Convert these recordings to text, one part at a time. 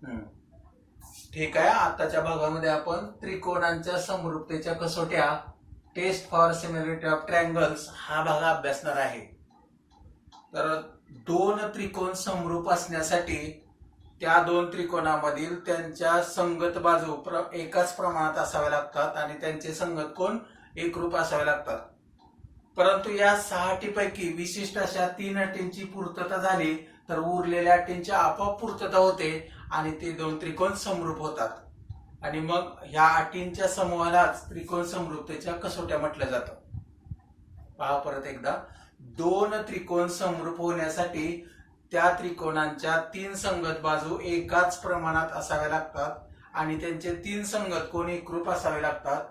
हम्म. ठीक आहे. आताच्या भागामध्ये आपण त्रिकोणांच्या समरूपतेच्या कसोट्या, test for similarity of triangles, हा भाग अभ्यासणार आहे. तर दोन त्रिकोण समरूप असण्यासाठी त्या दोन त्रिकोणामधील त्यांच्या संगत बाजू एकाच प्रमाणात असाव्या लागतात आणि त्यांचे संगत कोन एकरूप असावे लागतात. परंतु या 6 अटीपैकी विशिष्ट अशा 3 अटींची पूर्तता झाली तर उरलेल्या अटींची आपोआप पूर्तता होते आणि ते दोन त्रिकोण समरूप होतात. आणि मग ह्या अटींच्या समूहालाच त्रिकोण समरूपतेच्या कसोट्या म्हटलं जातं. पहा परत एकदा, दोन त्रिकोण समरूप होण्यासाठी त्या त्रिकोणांच्या 3 संगत बाजू एकाच प्रमाणात असाव्या लागतात आणि त्यांचे 3 संगत कोन एकरूप असावे लागतात.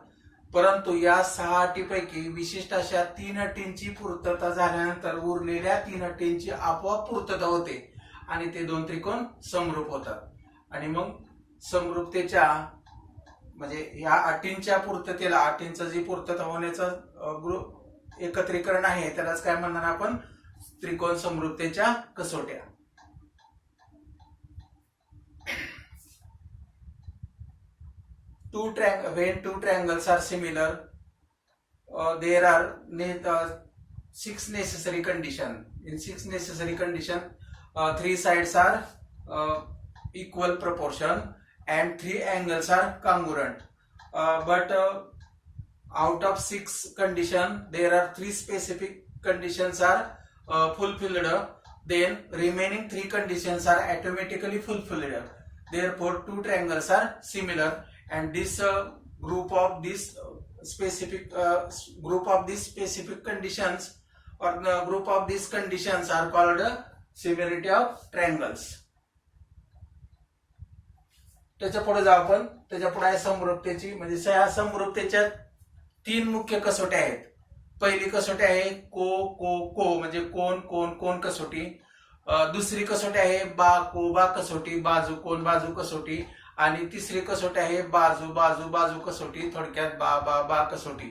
परंतु या 6 अटीपैकी विशिष्ट अशा 3 अटींची पूर्तता झाल्यानंतर उरलेल्या 3 अटींची आपोआप पूर्तता होते आणि ते दोन त्रिकोण समरूप होतात. आणि मग समरूपतेच्या म्हणजे या अटींच्या पूर्ततेला, अटींचं जी पूर्तता होण्याचं एकत्रीकरण आहे त्यालाच काय म्हणणार आपण, त्रिकोण समरूपतेच्या कसोट्या. When two triangles are similar, there are 6 necessary conditions. In 6 necessary conditions, 3 sides are equal proportion and 3 angles are congruent. But out of 6 conditions, there are 3 specific conditions are fulfilled. Then remaining 3 conditions are automatically fulfilled. Therefore, two triangles are similar. And this group of these specific conditions or group of these conditions are called similarity of triangles. त्याच्या पुढे जाऊ आपण. त्याच्या पुढे आहे समरूपतेची, म्हणजे समरूपतेच्या 3 मुख्य कसोट्या आहेत. पहिली कसोटी आहे को को को म्हणजे कोन कोन कोन कसोटी. दुसरी कसोटी आहे बा को बा कसोटी, बाजू कोन बाजू कसोटी. आणि तिसरी कसोटी आहे बाजू बाजू बाजू कसोटी, थोडक्यात बा बा बा कसोटी.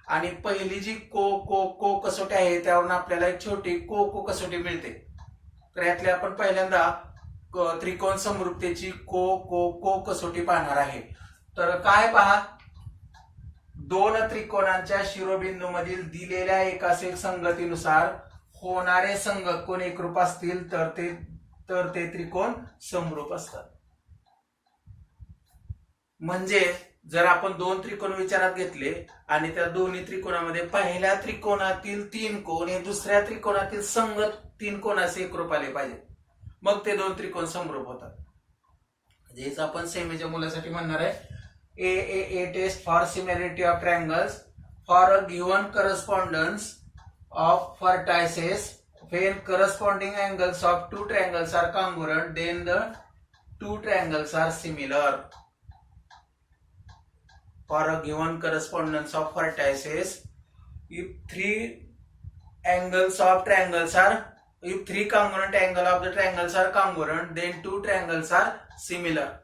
आणि पहिली जी को को को कसोटी आहे त्यावरून आपल्याला एक छोटी को को कसोटी मिळते. तर यातले आपण पहिल्यांदा त्रिकोण समरूपतेची को को को कसोटी पाहणार आहे. तर काय पहा, दोन त्रिकोणांच्या शिरोबिंदू मधील दिलेल्या एकास एक संगतीनुसार होणारे संगत कोण एकरूप असतील तर ते त्रिकोण समरूप असतात. म्हणजे जर आपण 2 त्रिकोण विचारात घेतले आणि त्या दोन्ही त्रिकोणामध्ये पहिल्या त्रिकोणातील 3 कोण हे दुसऱ्या त्रिकोणातील संगत 3 कोणाचे एकरूप आले पाहिजे, मग ते 2 त्रिकोण समरूप होतात. हेच आपण सेमीच्या मुलासाठी म्हणणार आहे a test for similarity of triangles for a given correspondence of vertices when corresponding angles of two triangles are congruent, then the two triangles are similar. For a given correspondence of vertices, if 3 angles of triangles are, if 3 congruent angle of the triangles are congruent, then 2 triangles are similar.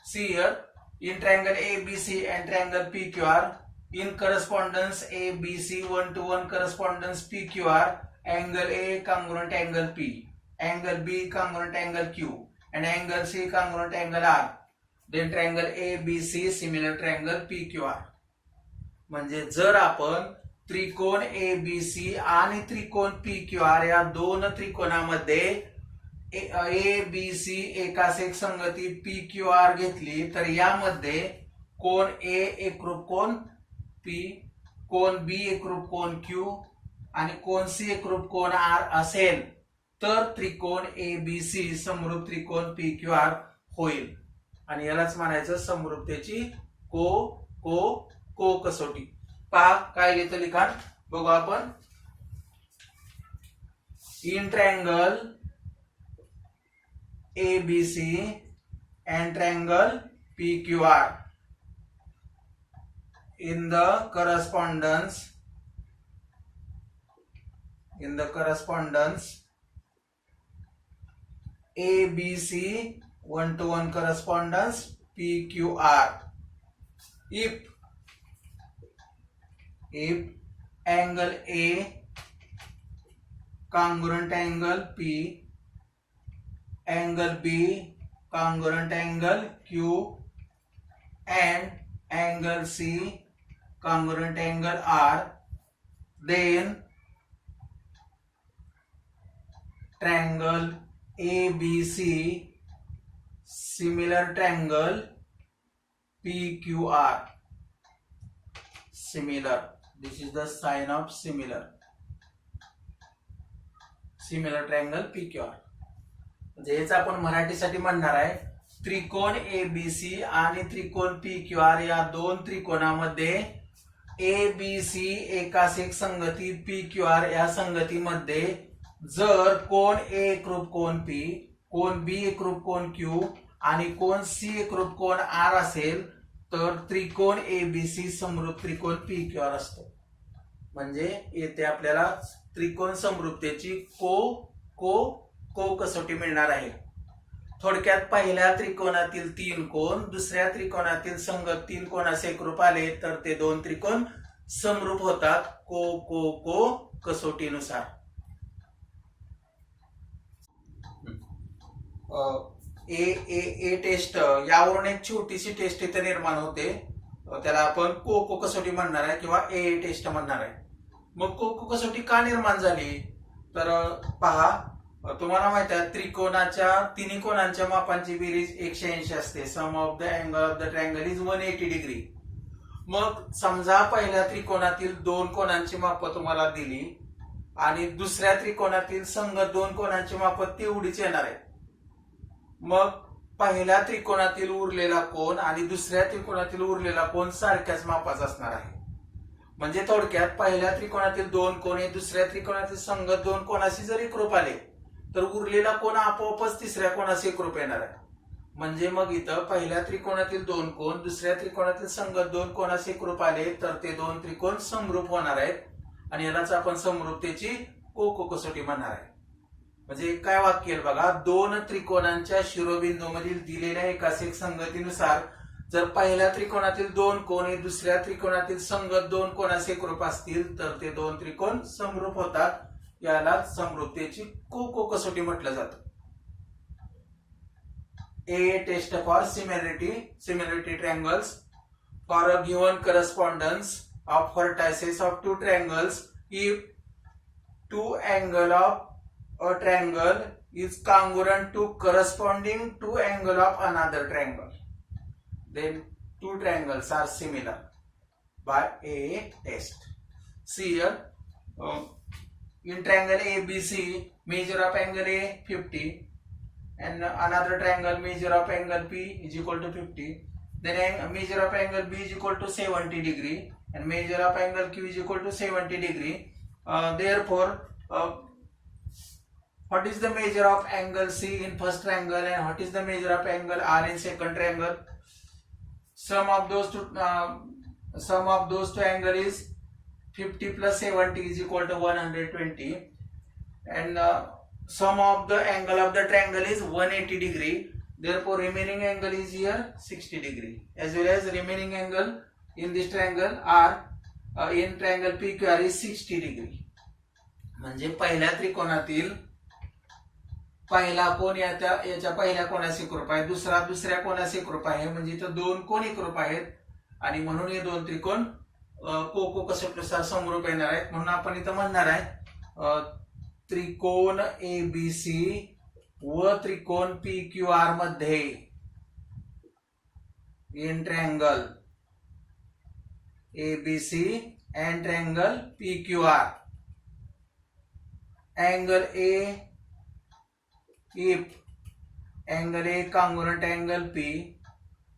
See here, in triangle ABC and triangle PQR, in correspondence ABC 1-to-1 correspondence PQR, angle A congruent angle P, angle B congruent angle Q, and angle C congruent angle R. Then triangle ABC similar triangle PQR. म्हणजे जर आपण त्रिकोण ABC आणि त्रिकोण PQR या दोन त्रिकोणामध्ये ABC एकास एक संगती PQR घेतली तर यामध्ये कोण A एकरूप कोण P, कोण B एकरूप कोण Q आणि कोण C एकरूप कोण R असेल तर त्रिकोण ABC समरूप त्रिकोण PQR होईल. आणि यालाच म्हणायचं समरूपतेची को को को कसोटी. पहा काय लिहितं लिखाण बघू आपण. In triangle ABC and triangle PQR, in the correspondence ABC 1-to-1 correspondence PQR, if angle A congruent angle P, angle B congruent angle Q and angle C congruent angle R, then triangle ABC similar triangle PQR. Similar, this is the sign of similar triangle PQR. म्हणजे हेच आपण मराठीसाठी म्हणणार आहे, त्रिकोण ABC आणि त्रिकोण PQR या दोन त्रिकोणामध्ये एबीसी एकास एक संगती PQR या संगतीमध्ये जर कोण ए एकरूप कोण P, कोण बी एकरूप कोण Q आणि कोण सी एकरूप कोण R असेल तर त्रिकोण एबीसी समरूप त्रिकोण PQR असतो. म्हणजे येथे आपल्याला त्रिकोण समरूपतेची को कसोटी मिळणार आहे. थोडक्यात पहिल्या त्रिकोणातील 3 कोण दुसऱ्या त्रिकोणातील संगत 3 कोणास एकरूप आले तर ते दोन त्रिकोण समरूप होतात को कसोटीनुसार. ए टेस्ट यावरून एक छोटीशी टेस्ट इथे निर्माण होते, त्याला आपण को कसोटी म्हणणार आहे किंवा ए टेस्ट म्हणणार आहे. मग को कसोटी का निर्माण झाली तर पहा, तुम्हाला माहित आहे त्रिकोणाच्या तिन्ही कोणांच्या मापांची बेरीज 180 असते. Sum of the angle of the triangle is 180 degree. मग समजा पहिल्या त्रिकोणातील 2 कोणांची माप तुम्हाला दिली आणि दुसऱ्या त्रिकोणातील संगत 2 कोणांची माप तेवढीच येणार आहे. मग पहिल्या त्रिकोणातील उरलेला कोण आणि दुसऱ्या त्रिकोणातील उरलेला कोण सारख्याच मापाचा असणार आहे. म्हणजे थोडक्यात पहिल्या त्रिकोणातील 2 कोण हे दुसऱ्या त्रिकोणातील संगत 2 कोणाशी जर एकरूप आले तर उरलेला कोण आपोआपच तिसऱ्या कोणाशी एकरूप येणार आहे. म्हणजे मग इथं पहिल्या त्रिकोणातील 2 कोण दुसऱ्या त्रिकोणातील संगत 2 कोणाशी एकरूप आले तर ते दोन त्रिकोण समरूप होणार आहेत आणि यालाच आपण समरूपतेची को कसोटी म्हणणार आहे. म्हणजे काय वाक्य बघा, दोन त्रिकोणांच्या शिरोबिंदूमधील दिलेल्या एकास एक संगतीनुसार जर पहिल्या त्रिकोणातील 2 कोण हे दुसऱ्या त्रिकोणातील संगत 2 कोणास एकरूप असतील तर ते दोन त्रिकोण समरूप होतात. याला समरूपतेची को कसोटी म्हटलं जातं. A test for similarity triangles for a given correspondence of vertices of 2 triangles if 2 angle of a triangle is congruent to corresponding 2 angle of another triangle, then 2 triangles are similar by a test. See here, in triangle ABC measure of angle A 50 and another triangle measure of angle P is equal to 50, then measure of angle B is equal to 70 degree and measure of angle Q is equal to 70 degree. Therefore what is the measure of angle C in first triangle and what is the measure of angle R in second triangle? Sum of those two angle is 50 plus 70 is equal to 120 and sum of the angle of the triangle is 180 degree. Therefore remaining angle is here 60 degree, as well as remaining angle in this triangle R in triangle PQR is 60 degree. म्हणजे पहिल्या त्रिकोणातील पहिला कोण याच्या पहिल्या कोणास एकरूप आहे, दुसऱ्या कोणास एकरूप आहे. म्हणजे इथं 2 कोण एकरूप आहेत आणि म्हणून हे दोन त्रिकोण को कसोटीनुसार समरूप येणार आहेत. म्हणून आपण इथं म्हणणार आहे त्रिकोण एबीसी व त्रिकोण PQR मध्ये in triangle ABC and triangle PQR angle A, if angle A congruent angle P,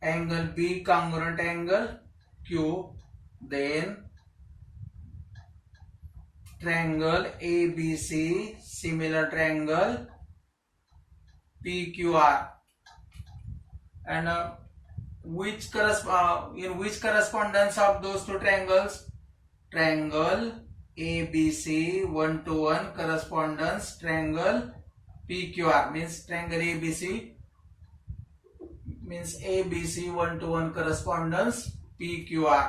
angle B congruent angle Q, then triangle ABC similar triangle PQR and in which correspondence of those two triangles? Triangle ABC 1:1 correspondence triangle PQR means triangle ABC means ABC 1:1 correspondence PQR.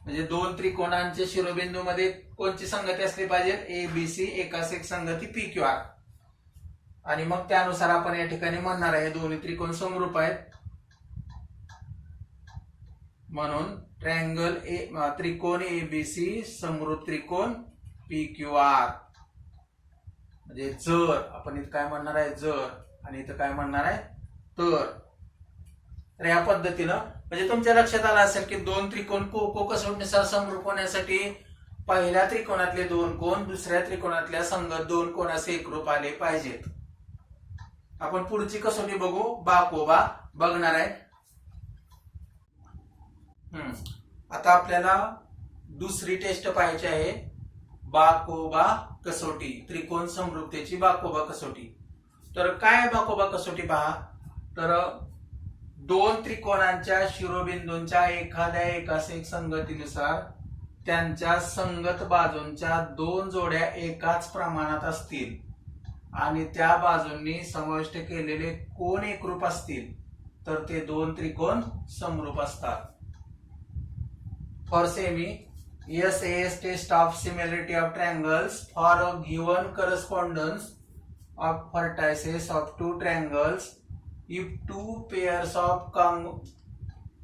म्हणजे दोन त्रिकोणांच्या शिरोबिंदू मध्ये कोणती संगती असली पाहिजे? ABC एकास एक संगती PQR. आणि मग त्यानुसार आपण या ठिकाणी म्हणणार आहे दोन्ही त्रिकोण समरूप आहेत, म्हणून ट्रायंगल त्रिकोण एबीसी समरूप त्रिकोण PQR. म्हणजे जर आपण इथं काय म्हणणार आहे, जर, आणि इथं काय म्हणणार आहे, तर या पद्धतीनं म्हणजे तुमच्या लक्षात आलं असेल की दोन त्रिकोण को कसोटीनुसार समरूप होण्यासाठी पहिल्या त्रिकोणातले दोन कोण दुसऱ्या त्रिकोणातल्या संगत दोन कोणाचे एकरूप आले पाहिजेत. आपण पुढची कसोटी बघू, बाकोबा बघणार आहे. आता आपल्याला दुसरी टेस्ट पाहायची आहे, बाकोबा कसोटी, त्रिकोण समरूपतेची बाकोबा कसोटी. तर काय बाकोबा कसोटी पहा, तर दोन त्रिकोणांच्या शिरोबिंदूंच्या एखाद्या एकास एक संगतीनुसार त्यांच्या संगत बाजूंच्या दोन जोड्या एकाच प्रमाणात असतील आणि त्या बाजूंनी समाविष्ट केलेले कोण एकरूप असतील तर ते दोन त्रिकोण समरूप असतात. For semi SAS test of similarity of triangles for a given correspondence of vertices of two triangles, if two pairs of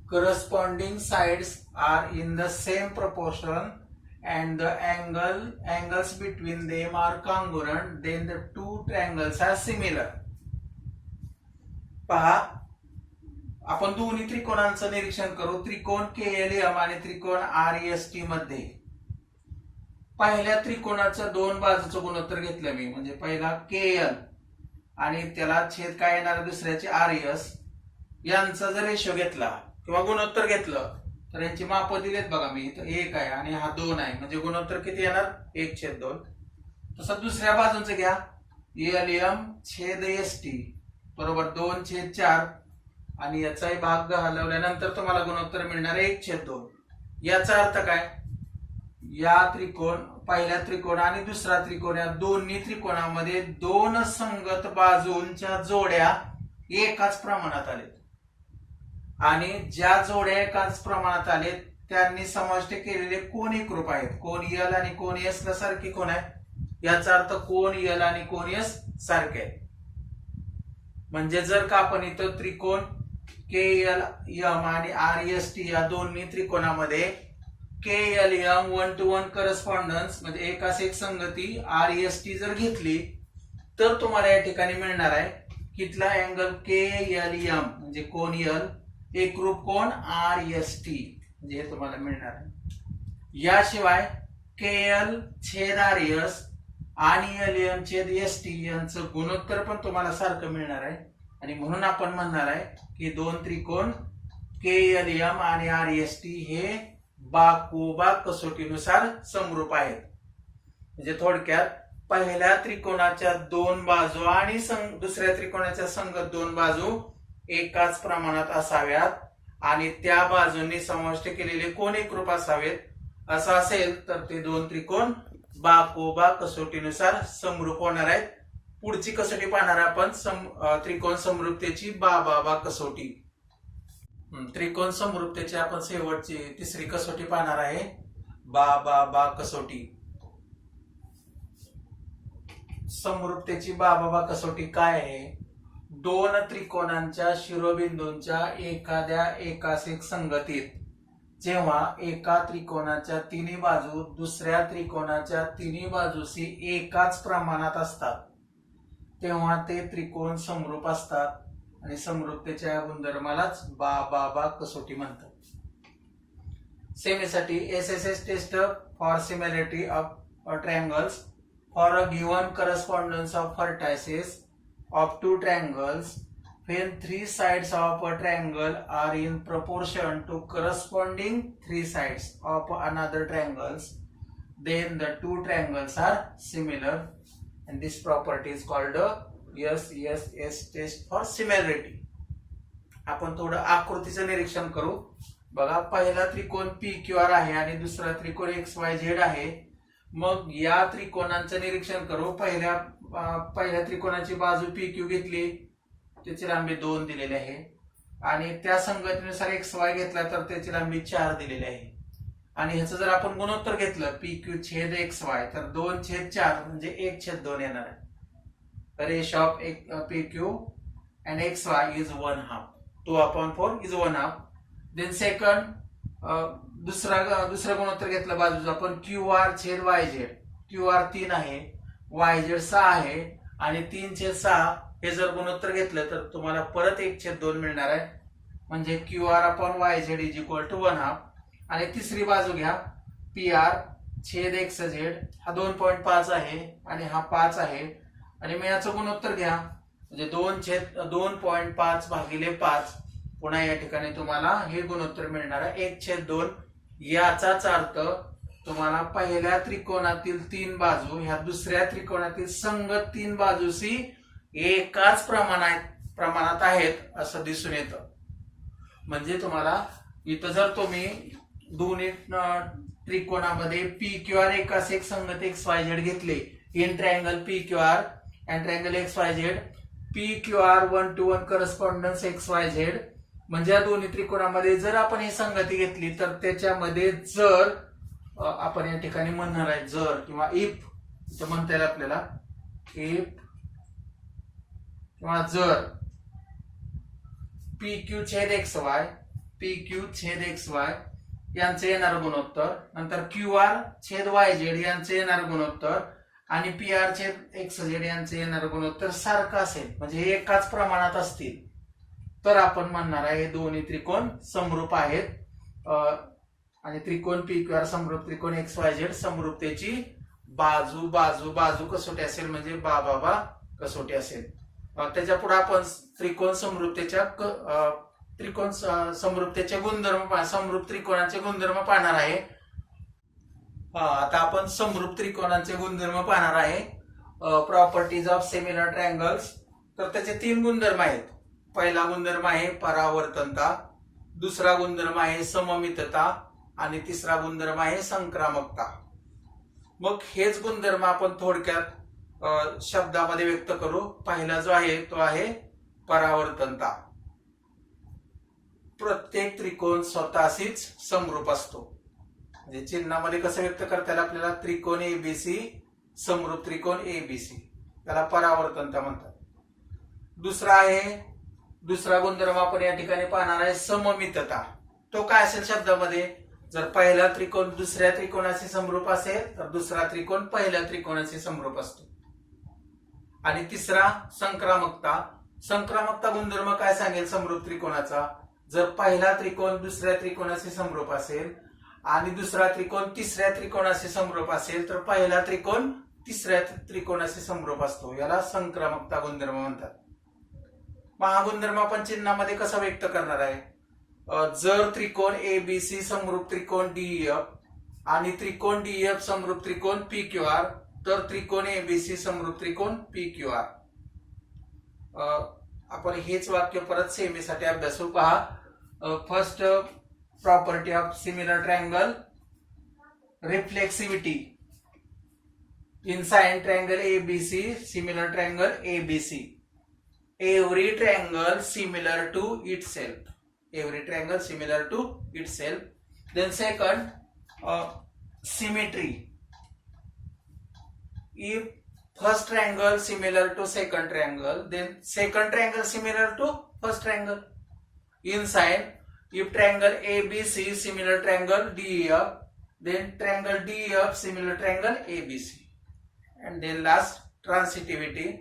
corresponding sides are in the same proportion and the angles between them are congruent, then the two triangles are similar. पहा, आपण दोन्ही त्रिकोणांचं निरीक्षण करू. त्रिकोण KLM आणि त्रिकोण REST मध्ये पहिल्या त्रिकोणाचं दोन बाजूचं गुणोत्तर घेतलं मी, म्हणजे पहिला KL आणि त्याला छेद काय येणार दुसऱ्याचे RES, यांचा जर रेशो घेतला किंवा गुणोत्तर घेतलं तर यांची माप दिलेत बघा मी, इथं 1 आहे आणि हा 2 आहे, म्हणजे गुणोत्तर किती येणार 1/2. तसं दुसऱ्या बाजूचं घ्या, LM छेद ST बरोबर 2/4 आणि याचाही भाग घालवल्यानंतर तुम्हाला गुणोत्तर मिळणार आहे 1/2. याचा अर्थ काय, या त्रिकोण पहिल्या त्रिकोण आणि दुसरा त्रिकोण या दोन्ही त्रिकोणामध्ये दोन संगत बाजूंच्या जोड्या एकाच प्रमाणात आलेत आणि ज्या जोड्या एकाच प्रमाणात आलेत त्यांनी समाविष्ट केलेले कोण एकरूप आहेत. कोण L आणि कोण S ला सारखे कोण आहे, याचा अर्थ कोण L आणि कोण S सारखे आहेत. म्हणजे जर का आपण इथं त्रिकोण KLM आणि REST या दोन्ही त्रिकोणामध्ये KLM 1:1 करस्पॉन्डन्स म्हणजे एकास एक संगती REST जर घेतली तर तुम्हाला या ठिकाणी मिळणार आहे कितला अँगल KLM म्हणजे कोण L एकरूप कोण REST, म्हणजे हे तुम्हाला मिळणार आहे. याशिवाय KL छेद RES आणि LM छेद ST यांचं गुणोत्तर पण तुम्हाला सारखं मिळणार आहे आणि म्हणून आपण म्हणणार आहे की दोन त्रिकोण KLM आणि REST हे बाकोबा कसोटीनुसार समरूप आहेत. म्हणजे थोडक्यात पहिल्या त्रिकोणाच्या दोन बाजू आणि दुसऱ्या त्रिकोणाच्या संगत दोन बाजू एकाच प्रमाणात असाव्यात आणि त्या बाजूंनी समाविष्ट केलेले कोण एकरूप असावेत. असं असेल तर ते दोन त्रिकोण बाकोबा कसोटीनुसार समरूप होणार आहेत. पुढची कसोटी पाहणार आपण त्रिकोण समरूपतेची बाबा कसोटी. त्रिकोण समरूपतेची आपण शेवटची तिसरी कसोटी पाहणार आहे बाबा कसोटी. समरूपतेची बाबा कसोटी काय आहे, दोन त्रिकोणांच्या शिरोबिंदूंच्या एखाद्या एकास एक संगतीत जेव्हा एका त्रिकोणाच्या तिन्ही बाजू दुसऱ्या त्रिकोणाच्या तिन्ही बाजूशी एकाच प्रमाणात असतात तेव्हा ते त्रिकोण समरूप असतात आणि समरूपतेच्या गुणधर्मालाच बाबा कसोटी म्हणतात. सेमीसाठी SSS test for similarity of triangles for a given correspondence of vertices of two triangles when three sides of a triangle are in proportion to corresponding three sides of another triangles, then the two triangles are similar, and this property is called a SSS test for similarity. आपण थोडं आकृतीचं निरीक्षण करू. बघा, पहिला त्रिकोण PQR आहे आणि दुसरा त्रिकोण XYZ आहे. मग या त्रिकोणांचं निरीक्षण करू. पहिल्या त्रिकोणाची बाजू PQ घेतली, त्याची लांबी 2 दिलेली आहे आणि त्या संगतीनुसार XY घेतला तर त्याची लांबी 4 दिलेली आहे आणि ह्याचं जर आपण गुणोत्तर घेतलं PQ छेद XY तर 2/4 म्हणजे 1/2 येणार आहे. Ratio of PQ and XY is 1/2. 2/4 is 1/2. Then second दुसरा गुणोत्तर घेतला बाजूचा आपण QR छेद YZ. QR 3 आहे, YZ 6 आहे आणि 3/6 हे जर गुणोत्तर घेतलं तर तुम्हाला परत 1/2 मिळणार आहे. म्हणजे QR/YZ इज इक्वल टू 1/2. आणि तिसरी बाजू घ्या PR छेद XZ. हा 2.5 आहे आणि हा 5 आहे आणि मी याचं गुणोत्तर घ्या म्हणजे 2/5 भागिले 5. पुन्हा या ठिकाणी तुम्हाला हे गुणोत्तर मिळणार आहे 1/2. याचाच अर्थ तुम्हाला पहिल्या त्रिकोणातील 3 बाजू ह्या दुसऱ्या त्रिकोणातील संगत 3 बाजूशी एकाच प्रमाणात आहेत असं दिसून येतं. म्हणजे तुम्हाला इथं जर तुम्ही दोन्ही त्रिकोणामध्ये PQR एकास एक संगत XYZ घेतले in triangle PQR and triangle XYZ, PQR 1:1 correspondence XYZ, म्हणजे या दोन्ही त्रिकोणामध्ये जर आपण ही संगती घेतली तर त्याच्यामध्ये जर आपण या ठिकाणी म्हणणार आहे जर किंवा इफ म्हणता येईल आपल्याला, इफ किंवा जर PQ छेद XY यांचे येणार गुणोत्तर, नंतर QR छेद YZ यांचे येणार गुणोत्तर आणि PR छेद XZ यांचे येणार गुणोत्तर सारखं असेल म्हणजे हे एकाच प्रमाणात असतील तर आपण म्हणणार आहे हे दोन्ही त्रिकोण समरूप आहेत. आणि त्रिकोण PQR समरूप त्रिकोण XYZ समरूपतेची बाजू बाजू बाजू कसोटी असेल म्हणजे बा कसोटी असेल. त्याच्या पुढे आपण त्रिकोण समरूपतेचे गुणधर्म समरूप त्रिकोणाचे गुणधर्म पाहणार आहे. आता आपण समरूप त्रिकोणाचे गुणधर्म पाहणार आहे. Properties of similar triangles. तर त्याचे 3 गुणधर्म आहेत. पहिला गुणधर्म आहे परावर्तनता, दुसरा गुणधर्म आहे सममितता आणि तिसरा गुणधर्म आहे संक्रामकता. मग हेच गुणधर्म आपण थोडक्यात शब्दामध्ये व्यक्त करू. पहिला जो आहे तो आहे परावर्तनता. प्रत्येक त्रिकोण स्वतःशीच समरूप असतो. म्हणजे चिन्हामध्ये कसं व्यक्त करता येईल आपल्याला, त्रिकोण ABC समरूप त्रिकोण ABC, त्याला परावर्तनता म्हणतात. दुसरा गुणधर्म आपण या ठिकाणी पाहणार आहे सममितता. तो काय असेल शब्दामध्ये, जर पहिला त्रिकोण दुसऱ्या त्रिकोणाशी समरूप असेल तर दुसरा त्रिकोण पहिल्या त्रिकोणाशी समरूप असतो. आणि तिसरा संक्रामकता गुणधर्म काय सांगेल समरूप त्रिकोणाचा, जर पहिला त्रिकोण दुसऱ्या त्रिकोणाशी समरूप असेल आणि दुसरा त्रिकोण तिसऱ्या त्रिकोणाशी समरूप असेल तर पहिला त्रिकोण तिसऱ्या त्रिकोणाशी समरूप असतो. याला संक्रामकता गुणधर्म म्हणतात. मग हा गुणधर्म आपण चिन्हामध्ये कसा व्यक्त करणार आहे, जर त्रिकोण ABC समरूप त्रिकोण DEF आणि त्रिकोण DEF समरूप त्रिकोण PQR तर त्रिकोण ABC समरूप त्रिकोण PQR. आपण हेच वाक्य परत सेमीसाठी अभ्यासू. पहा, first property of similar triangle, reflexivity in sign triangle ABC similar triangle ABC. Every triangle similar to itself. Every triangle similar to itself. Then second, symmetry. If first triangle similar to second triangle, then second triangle similar to first triangle. In sign, if triangle ABC similar triangle DEF, then triangle DEF similar triangle ABC. And then last, transitivity.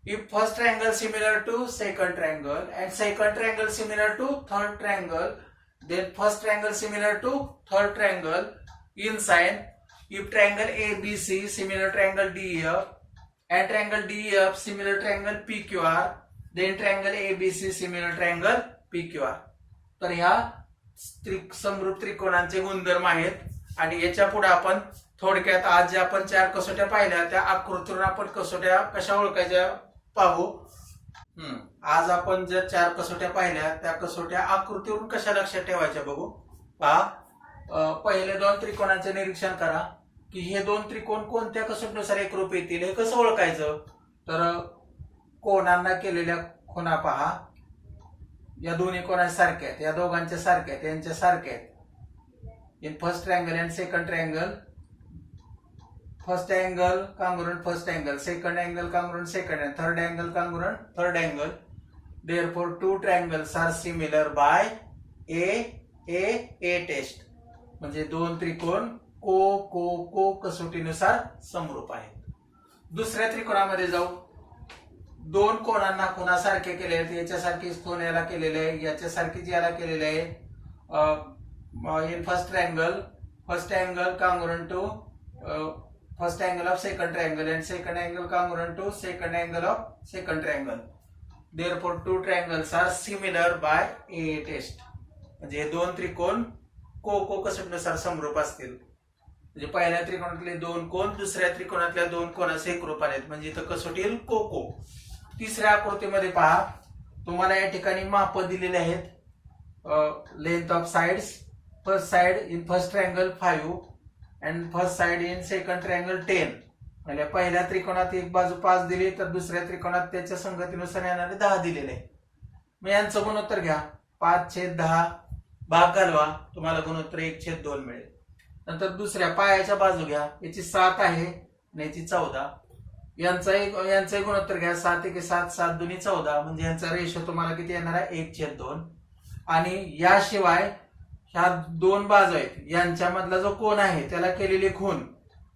If first triangle similar to second triangle and second triangle similar to third triangle, then first triangle similar to third triangle. In sign, if triangle ABC similar triangle DEF and triangle DEF similar triangle PQR, then triangle ABC similar triangle PQR. तर ह्या समरूप त्रिकोणांचे गुणधर्म आहेत आणि याच्या पुढे आपण थोडक्यात आज जे आपण 4 कसोट्या पाहिल्या त्या आकृतीवरून आपण कसोट्या कशा ओळखायच्या पाहू. आज आपण ज्या 4 कसोट्या पाहिल्या त्या कसोट्या आकृतीवरून कशा लक्षात ठेवायच्या बघू. पहा, पहिले 2 त्रिकोणांचे निरीक्षण करा की हे 2 त्रिकोण कोणत्या कसोटीनुसार एकरूप येतील हे कसं ओळखायचं. तर कोणांना केलेल्या खुणा पहा, या दोन्ही कोणा सारख्या आहेत, या दोघांच्या सारख्या आहेत, यांच्या सारख्या आहेत. In first triangle and second triangle first angle congruent first angle, second angle congruent second angle, third angle congruent third angle. Therefore, two triangles are similar by A test. म्हणजे दोन त्रिकोण को कसोटीनुसार समरूप आहेत. दुसऱ्या त्रिकोणामध्ये जाऊ. दोन कोणांना कोणासारखे केले आहेत, याच्यासारखीच कोण याला केलेले आहे, याच्यासारखीच याला केलेले आहे. In first angle congruent to first angle of second triangle and second angle congruent to second angle of second triangle. Therefore, two triangles are similar by A test. म्हणजे दोन त्रिकोण को कसोटीनुसार समरूप असतील. म्हणजे पहिल्या त्रिकोणातले दोन कोण दुसऱ्या त्रिकोणातल्या दोन कोणाचे एकरूप आहेत, म्हणजे इथं कसोटी येईल को. तिसऱ्या आकृतीमध्ये पहा, तुम्हाला या ठिकाणी माप दिलेले आहेत. Length of sides, first side in first triangle 5 and first side in second triangle 10. म्हणजे पहिल्या त्रिकोणात एक बाजू 5 दिली तर दुसऱ्या त्रिकोणात त्याच्या संगतीनुसार येणारे 10 दिलेले आहे. मग यांचं गुणोत्तर घ्या. 5/10 भाग घालवा, तुम्हाला गुणोत्तर 1/2 मिळेल. नंतर दुसऱ्या पायाच्या बाजू घ्या, याची 7 आहे आणि याची 14. यांचाही गुणोत्तर घ्या. 7 × 7 7 2 14, म्हणजे यांचा रेशो तुम्हाला किती येणार आहे 1/2. आणि याशिवाय ह्या दोन बाजू आहेत, यांच्यामधला जो कोन आहे त्याला केलेली खूण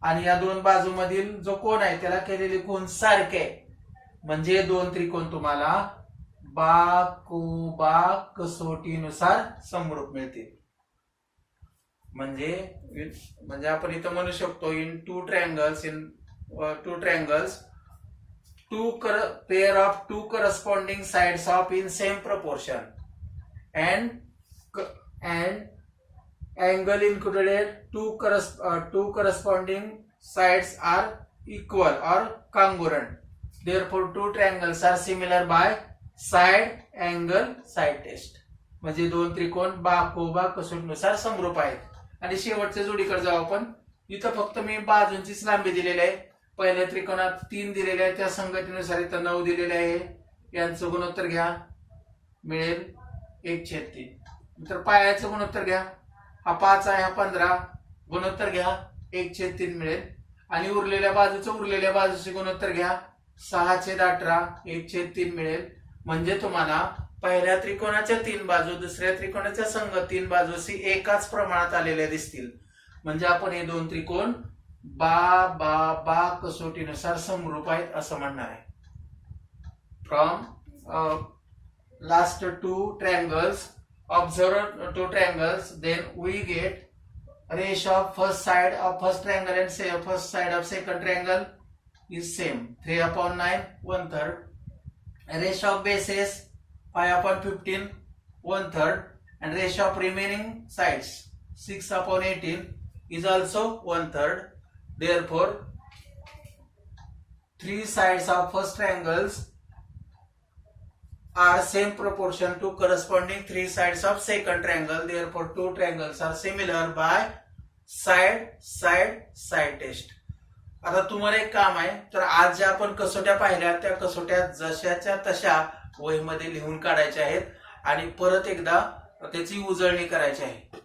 आणि या दोन बाजूमधील जो कोन आहे त्याला केलेली खूण सारखे, म्हणजे दोन त्रिकोण तुम्हाला बा कसोटीनुसार समरूप मिळतील. म्हणजे आपण इथं म्हणू शकतो in two triangles two pair of two corresponding sides of in same proportion and angle included two corresponding sides are equal or congruent. Therefore, two triangles are similar by side test. म्हणजे दोन त्रिकोण बा कसोटीनुसार समरूप आहेत. आणि शेवटच्या जोडीकडे जाऊ आपण. इथं फक्त मी बाजूंचीच लांबी दिलेली आहे. पहिल्या त्रिकोणात 3 दिलेले आहे, त्या संगतीनुसार इथं 9 दिलेले आहे. यांचं गुणोत्तर घ्या, मिळेल 1/3. नंतर पायाचं गुणोत्तर घ्या. हा 5 आहे, हा 15, गुणोत्तर घ्या 1/3 मिळेल. आणि उरलेल्या बाजूचे गुणोत्तर घ्या. 6/18 1/3 मिळेल. म्हणजे तुम्हाला पहिल्या त्रिकोणाच्या 3 बाजू दुसऱ्या त्रिकोणाच्या संग 3 बाजूशी एकाच प्रमाणात आलेल्या दिसतील. म्हणजे आपण हे दोन त्रिकोण बा कसोटीनुसार समरूप आहेत असं म्हणणार आहे. From last two triangles, observe two triangles, then we get ratio of first side of first triangle and first side of second triangle is same 3/9 1/3. Ratio of bases 5/15 1/3, and ratio of remaining sides 6/18 is also 1/3. Therefore, three sides of first triangles are same proportion to corresponding three sides of second triangle. Therefore, two triangles are similar by side test. आता तुम्हाला एक काम आहे, तर आज ज्या आपण कसोट्या पाहिल्या त्या कसोट्या जशाच्या तशा वहीमध्ये लिहून काढायच्या आहेत आणि परत एकदा त्याची उजळणी करायची आहे.